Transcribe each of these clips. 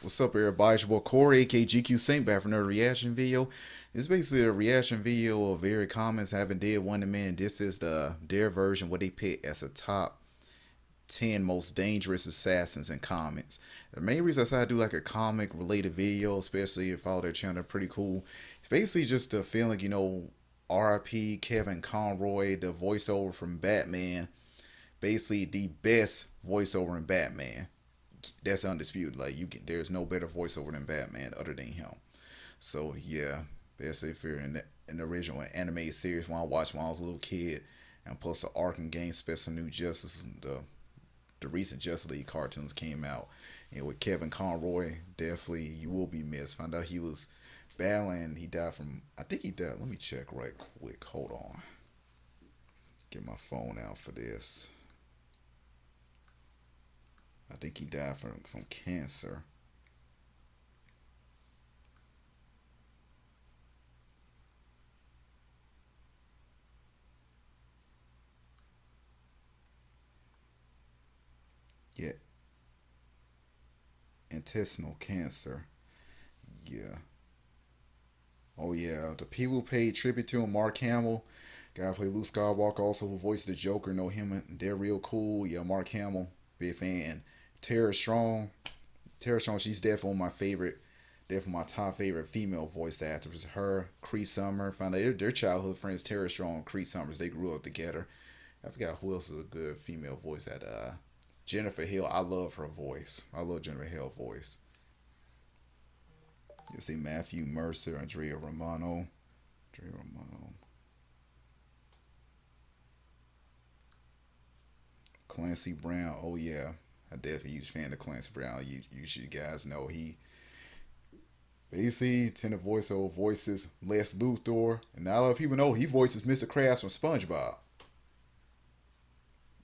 What's up, everybody? It's your boy Corey, aka GQ Saint, back for another reaction video. It's basically a reaction video of very comments having did one to man. This is their version, what they picked as a top 10 most dangerous assassins in comics. The main reason I decided to do like a comic related video, especially if all their channel, pretty cool. It's basically just a feeling, RIP Kevin Conroy, the voiceover from Batman. Basically the best voiceover in Batman. That's undisputed. Like there's no better voiceover than Batman other than him. So yeah, basically if you're in the original animated series when I watched when I was a little kid, and plus the Arkham game special New Justice, the recent Justice League cartoons came out, and with Kevin Conroy, definitely you will be missed. Found out he was battling. He died from, I think he died. Let me check right quick. Hold on. Get my phone out for this. I think he died from cancer. Yeah. Intestinal cancer. Yeah. Oh yeah. The people paid tribute to him. Mark Hamill, guy who played Luke Skywalker, also who voiced the Joker. Know him. They're real cool. Yeah, Mark Hamill, big fan. Tara Strong, she's definitely my favorite, definitely my top favorite female voice actress. Her, Cree Summer, found out their childhood friends, Tara Strong and Cree Summers, they grew up together. I forgot who else is a good female voice actor. Jennifer Hill, I love her voice. I love Jennifer Hill's voice. You see Matthew Mercer, Andrea Romano. Clancy Brown, oh yeah. I'm definitely a huge fan of Clancy Brown. You guys know he basically tend to voices Lex Luthor, and not a lot of people know he voices Mr. Krabs from SpongeBob.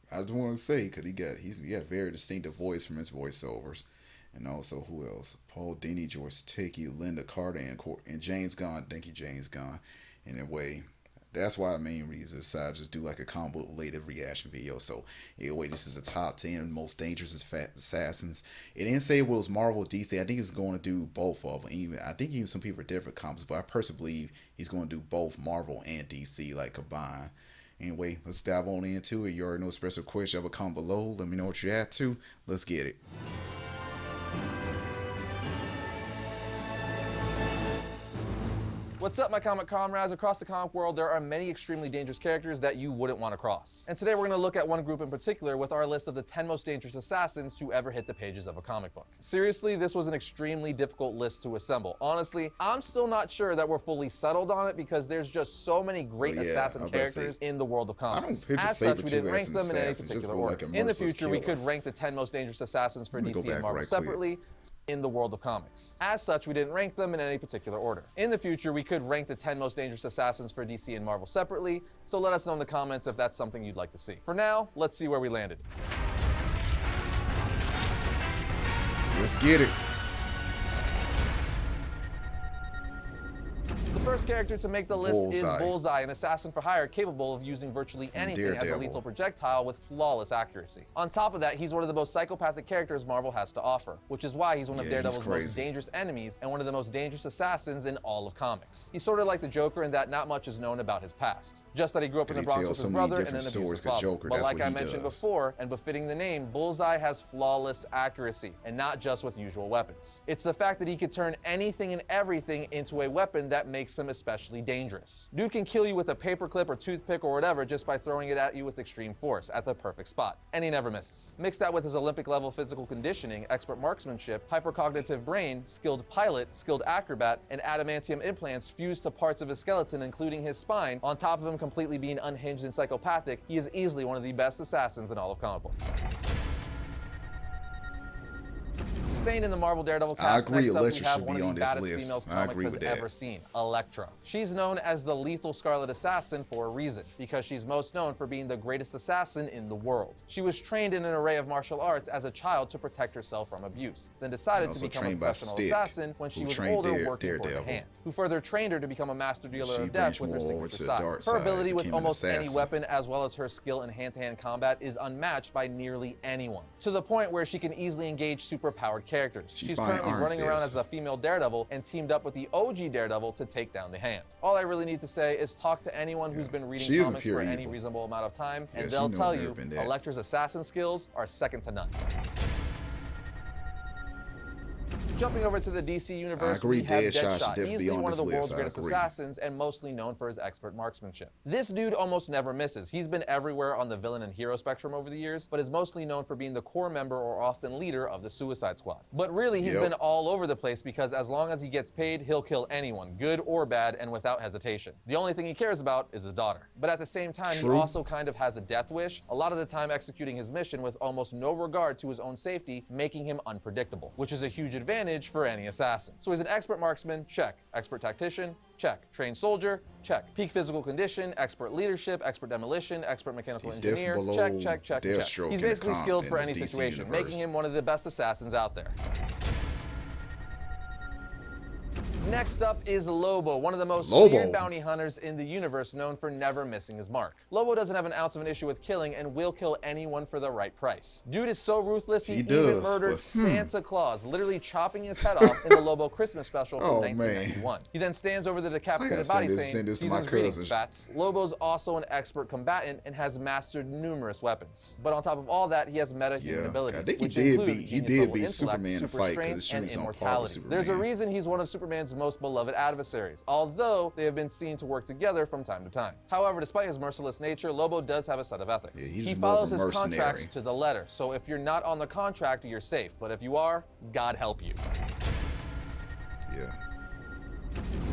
I just want to say because he got a very distinctive voice from his voiceovers, and also who else? Paul Dini, George Takei, Linda Carter, and James Gunn. Thank you, James Gunn. In a way, that's why the main reason is I just do like a combo related reaction video. So anyway, this is the top 10 most dangerous assassins. It didn't say it was Marvel, DC. I think it's going to do both of them. I think even some people are different comics, but I personally believe he's going to do both Marvel and DC like combined. Anyway, let's dive on into it. You already know special question. Have a comment below. Let me know what you're at to. Let's get it. What's up, my comic comrades? Across the comic world, there are many extremely dangerous characters that you wouldn't want to cross. And today we're going to look at one group in particular with our list of the 10 most dangerous assassins to ever hit the pages of a comic book. Seriously, this was an extremely difficult list to assemble. Honestly, I'm still not sure that we're fully settled on it because there's just so many great assassin characters in the world of comics. As such, we didn't rank them in any particular order. In the future, we could rank the 10 most dangerous assassins for DC and Marvel separately in the world of comics. As such, we didn't rank them in any particular order. In the future, we could rank the 10 most dangerous assassins for DC and Marvel separately, so let us know in the comments if that's something you'd like to see. For now, let's see where we landed. Let's get it. The first character to make the list is Bullseye, an assassin for hire capable of using virtually anything as a lethal projectile with flawless accuracy. On top of that, he's one of the most psychopathic characters Marvel has to offer, which is why he's one of Daredevil's most dangerous enemies and one of the most dangerous assassins in all of comics. He's sort of like the Joker in that not much is known about his past. Just that he grew up in the Bronx with his brother and an abusive father. But like I mentioned before, and befitting the name, Bullseye has flawless accuracy, and not just with usual weapons. It's the fact that he could turn anything and everything into a weapon that makes him especially dangerous. Dude can kill you with a paperclip or toothpick or whatever just by throwing it at you with extreme force at the perfect spot, and he never misses. Mix that with his Olympic level physical conditioning, expert marksmanship, hypercognitive brain, skilled pilot, skilled acrobat, and adamantium implants fused to parts of his skeleton including his spine, on top of him completely being unhinged and psychopathic, he is easily one of the best assassins in all of comic books. Staying in the Marvel Daredevil cast, I agree, next up Elektra we have should one be of on the this baddest list. females I comics agree has with that. ever seen, Elektra. She's known as the Lethal Scarlet Assassin for a reason, because she's most known for being the greatest assassin in the world. She was trained in an array of martial arts as a child to protect herself from abuse, then decided to become a professional assassin when she was older working for the Hand, who further trained her to become a master dealer of death with her signature side. Her ability with almost any weapon, as well as her skill in hand-to-hand combat, is unmatched by nearly anyone, to the point where she can easily engage superpowered characters. She's currently running around as a female Daredevil and teamed up with the OG Daredevil to take down the Hand. All I really need to say is talk to anyone who's been reading comics for any reasonable amount of time, and they'll tell you Elektra's assassin skills are second to none. Jumping over to the DC universe, we have Deadshot, easily one of the world's greatest assassins and mostly known for his expert marksmanship. This dude almost never misses. He's been everywhere on the villain and hero spectrum over the years, but is mostly known for being the core member or often leader of the Suicide Squad. But really, he's been all over the place because as long as he gets paid, he'll kill anyone, good or bad, and without hesitation. The only thing he cares about is his daughter. But at the same time, he also kind of has a death wish, a lot of the time executing his mission with almost no regard to his own safety, making him unpredictable, which is a huge advantage for any assassin. So he's an expert marksman, check. Expert tactician, check. Trained soldier, check. Peak physical condition, expert leadership, expert demolition, expert mechanical engineer, check. He's basically skilled for any situation, making him one of the best assassins out there. Next up is Lobo, one of the most feared bounty hunters in the universe, known for never missing his mark. Lobo doesn't have an ounce of an issue with killing and will kill anyone for the right price. Dude is so ruthless, he even murdered Santa Claus, literally chopping his head off in the Lobo Christmas special from 1991. He then stands over the decapitated body saying, "Season's greetings, Bats." Lobo's also an expert combatant and has mastered numerous weapons. But on top of all that, he has meta-human abilities, I think which he did beat Superman in a fight because he's on par with Superman. There's a reason he's one of Superman's most beloved adversaries, although they have been seen to work together from time to time. However, despite his merciless nature, Lobo does have a set of ethics. He follows his contracts to the letter, so if you're not on the contract, you're safe, but if you are, God help you.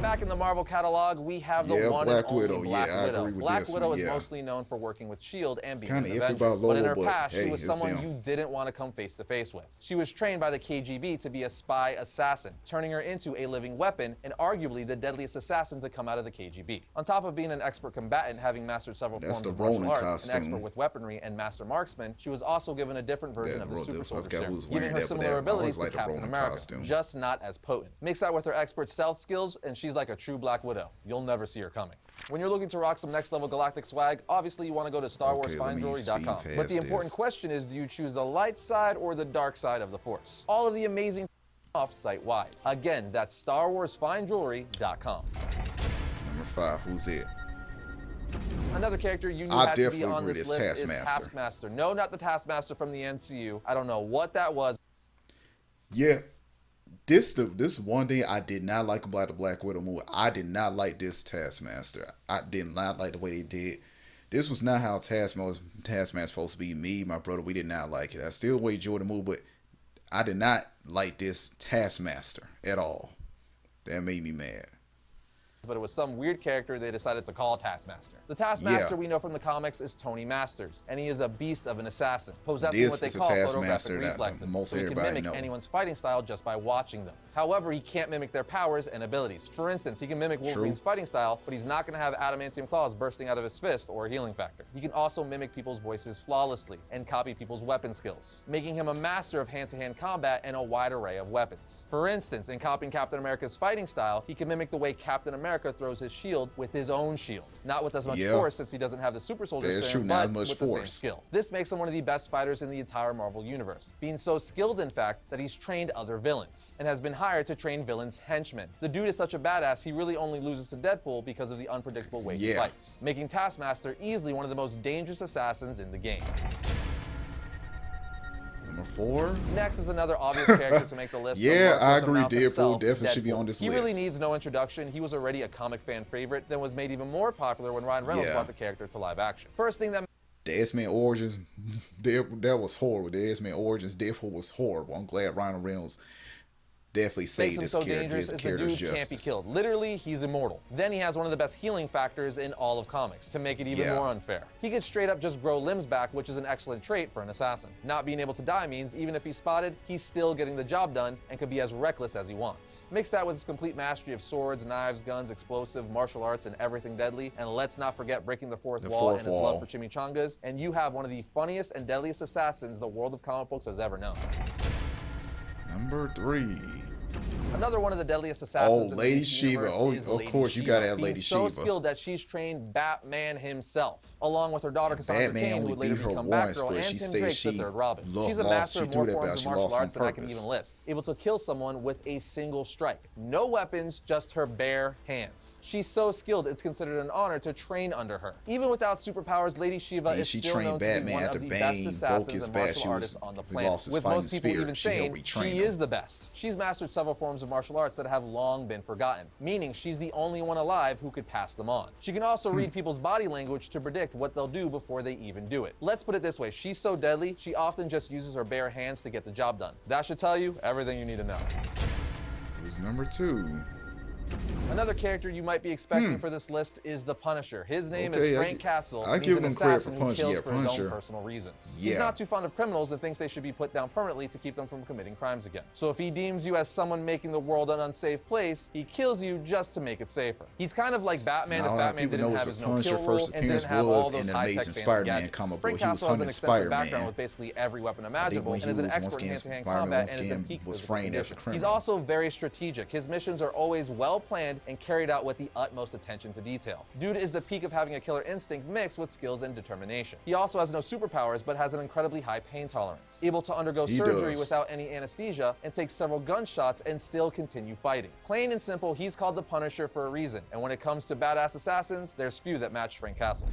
Back in the Marvel catalog, we have the one and only Black Widow. Black Widow is mostly known for working with S.H.I.E.L.D. and being an Avenger, but in her past, she was someone you didn't want to come face to face with. She was trained by the KGB to be a spy assassin, turning her into a living weapon and arguably the deadliest assassin to come out of the KGB. On top of being an expert combatant, having mastered several forms of martial arts, an expert with weaponry, and master marksman, she was also given a different version of the super soldier serum, giving her similar abilities to Captain America, just not as potent. Mix that with her expert stealth skills, and she's like a true Black Widow. You'll never see her coming. When you're looking to rock some next level galactic swag, obviously you want to go to StarWarsFineJewelry.com. But the important question is, do you choose the light side or the dark side of the Force? All of the amazing off site-wide. Again, that's StarWarsFineJewelry.com. Number 5, who's it? Another character you knew had to be on this list is Taskmaster. No, not the Taskmaster from the MCU. I don't know what that was. Yeah. This one thing I did not like about the Black Widow movie. I did not like this Taskmaster. I did not like the way they did. This was not how Taskmaster supposed to be. Me, my brother, we did not like it. I still enjoyed the movie, but I did not like this Taskmaster at all. That made me mad. But it was some weird character they decided to call Taskmaster. The Taskmaster we know from the comics is Tony Masters, and he is a beast of an assassin, possessing what they call photographic reflexes, so he can mimic anyone's fighting style just by watching them. However, he can't mimic their powers and abilities. For instance, he can mimic Wolverine's fighting style, but he's not going to have adamantium claws bursting out of his fist or a healing factor. He can also mimic people's voices flawlessly and copy people's weapon skills, making him a master of hand-to-hand combat and a wide array of weapons. For instance, in copying Captain America's fighting style, he can mimic the way Captain America throws his shield with his own shield. Not with as much force since he doesn't have the super soldier serum, but with the same skill. This makes him one of the best fighters in the entire Marvel universe, being so skilled in fact that he's trained other villains and has been hired to train villains' henchmen. The dude is such a badass he really only loses to Deadpool because of the unpredictable way he fights, making Taskmaster easily one of the most dangerous assassins in the game. Number 4. Next is another obvious character to make the list. I agree. Deadpool definitely should be on this list. He really needs no introduction. He was already a comic fan favorite, then was made even more popular when Ryan Reynolds brought the character to live action. First thing that the X-Men Origins, that was horrible. The X-Men Origins, Deadpool was horrible. I'm glad Ryan Reynolds definitely saved this character. His character's justice. Can't be killed. Literally, he's immortal. Then he has one of the best healing factors in all of comics, to make it even more unfair. He can straight up just grow limbs back, which is an excellent trait for an assassin. Not being able to die means even if he's spotted, he's still getting the job done and can be as reckless as he wants. Mix that with his complete mastery of swords, knives, guns, explosive, martial arts, and everything deadly, and let's not forget breaking the fourth wall and his love for chimichangas, and you have one of the funniest and deadliest assassins the world of comic books has ever known. Number 3. Another one of the deadliest assassins. Oh, Lady Shiva. Oh, of course, you gotta have Lady Shiva. So skilled that she's trained Batman himself, along with her daughter Cassandra Cain, who would later become Batgirl, and Tim Drake, the third Robin. She's a master of more forms of martial arts than I can even list, able to kill someone with a single strike. No weapons, just her bare hands. She's so skilled, it's considered an honor to train under her. Even without superpowers, Lady Shiva is still known to be one of the best assassins and martial artists on the planet. With most people even saying she is the best. She's mastered several forms of martial arts that have long been forgotten, meaning she's the only one alive who could pass them on. She can also read people's body language to predict what they'll do before they even do it. Let's put it this way, she's so deadly, she often just uses her bare hands to get the job done. That should tell you everything you need to know. Who's number 2? Another character you might be expecting for this list is the Punisher. His name is Frank Castle, and he's an assassin who kills for his own personal reasons. He's not too fond of criminals and thinks they should be put down permanently to keep them from committing crimes again. So if he deems you as someone making the world an unsafe place, he kills you just to make it safer. He's kind of like Batman if Batman didn't have his no-kill rule and didn't have all those high-tech fancy gadgets. Frank Castle has an extensive background with basically every weapon imaginable and is an expert in hand-to-hand combat and is in peak physical condition. He's also very strategic. His missions are always well-planned and carried out with the utmost attention to detail. Dude is the peak of having a killer instinct mixed with skills and determination. He also has no superpowers, but has an incredibly high pain tolerance, able to undergo surgery without any anesthesia and take several gunshots and still continue fighting. Plain and simple, he's called the Punisher for a reason, and when it comes to badass assassins, there's few that match Frank Castle.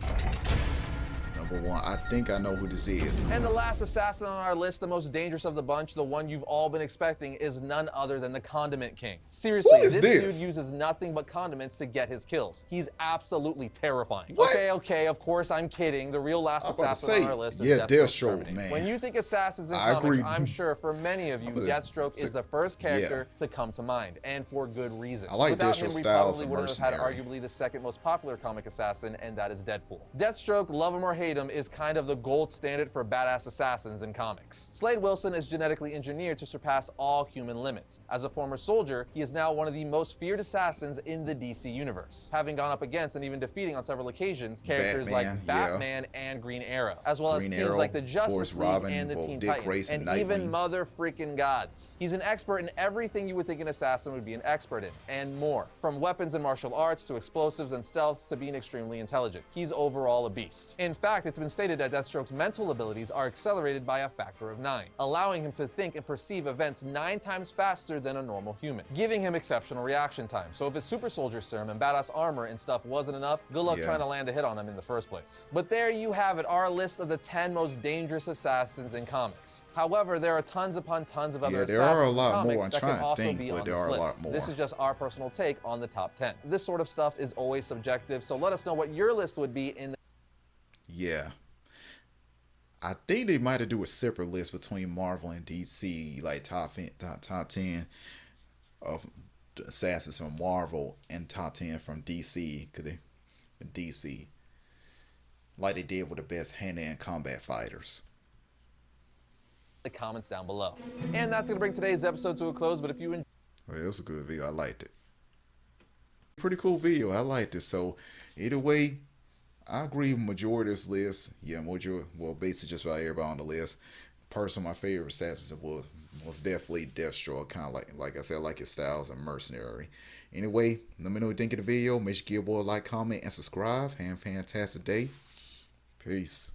Number 1. I think I know who this is. And the last assassin on our list, the most dangerous of the bunch, the one you've all been expecting, is none other than the Condiment King. Seriously, this dude uses nothing but condiments to get his kills. He's absolutely terrifying. What? Okay, of course I'm kidding. The real last assassin on our list is Deathstroke, man. When you think assassins in comics, I'm sure for many of you, Deathstroke is the first character to come to mind, and for good reason. I like Without Deathstroke's him, we style probably would have had arguably the second most popular comic assassin, and that is Deadpool. Deathstroke, love him or hate him, is kind of the gold standard for badass assassins in comics. Slade Wilson is genetically engineered to surpass all human limits. As a former soldier, he is now one of the most feared assassins in the DC universe, having gone up against and even defeating on several occasions characters like Batman and Green Arrow, as well as teams like the Justice League and the Teen Titans, and even mother freaking gods. He's an expert in everything you would think an assassin would be an expert in, and more. From weapons and martial arts to explosives and stealths to being extremely intelligent. He's overall a beast. In fact, it's been stated that Deathstroke's mental abilities are accelerated by a factor of 9, allowing him to think and perceive events 9 times faster than a normal human, giving him exceptional reaction time. So if his super soldier serum and badass armor and stuff wasn't enough, good luck trying to land a hit on him in the first place. But there you have it, our list of the 10 most dangerous assassins in comics. However, there are tons upon tons of other assassins in comics that can also be on this list. This is just our personal take on the top 10. This sort of stuff is always subjective, so let us know what your list would be in the I think they might have do a separate list between Marvel and DC, like top 10 of assassins from Marvel and top 10 from DC, like they did with the best hand-to-hand combat fighters. The comments down below. And that's gonna bring today's episode to a close. But if you enjoyed, it was a good video. I liked it. Pretty cool video. I liked it. So either way, I agree with majority of this list. Well, basically just about everybody on the list. Personally, my favorite assassin was definitely Deathstroke. Kind of like I said, I like his styles and mercenary. Anyway, let me know what you think of the video. Make sure you give a boy a like, comment, and subscribe. Have a fantastic day. Peace.